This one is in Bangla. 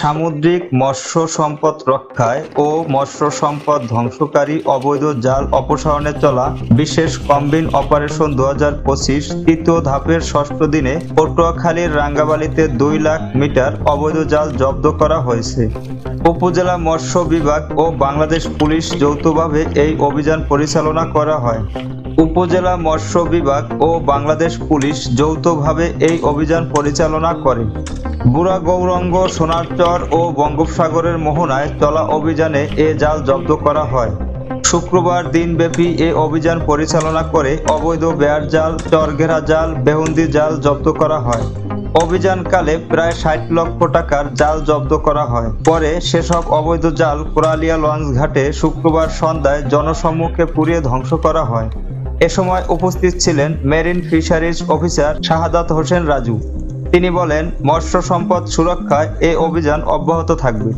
সামুদ্রিক মৎস্য সম্পদ রক্ষায় ও মৎস্য সম্পদ ধ্বংসকারী অবৈধ জাল অপসারণে চলা বিশেষ কম্বিন অপারেশন 2025 তৃতীয় ধাপের ষষ্ঠ দিনে পটুয়াখালীর রাঙ্গাবালিতে 2 লাখ মিটার অবৈধ জাল জব্দ করা হয়েছে। উপজেলা মৎস্য বিভাগ ও বাংলাদেশ পুলিশ যৌথভাবে এই অভিযান পরিচালনা করা হয়। উপজেলা মৎস্য বিভাগ ও বাংলাদেশ পুলিশ যৌথভাবে এই অভিযান পরিচালনা করে। বুড়া গৌরাঙ্গ, সোনারচর ও বঙ্গোপসাগরের মোহনায় চলা অভিযানে এ জাল জব্দ করা হয়। শুক্রবার দিনব্যাপী এ অভিযান পরিচালনা করে অবৈধ বেয়ার জাল, চরঘেরা জাল, বেহুন্দি জাল জব্দ করা হয়। অভিযানকালে প্রায় 60 লক্ষ টাকার জাল জব্দ করা হয়। পরে সেসব অবৈধ জাল কোরালিয়া লঞ্চ ঘাটে শুক্রবার সন্ধ্যায় জনসম্মুখে পুড়িয়ে ধ্বংস করা হয়। এ সময় উপস্থিত ছিলেন marine fisheries officer Shahadat Hossain Raju. তিনি বলেন, মৎস্য সম্পদ সুরক্ষায় এ অভিযান অব্যাহত থাকবে।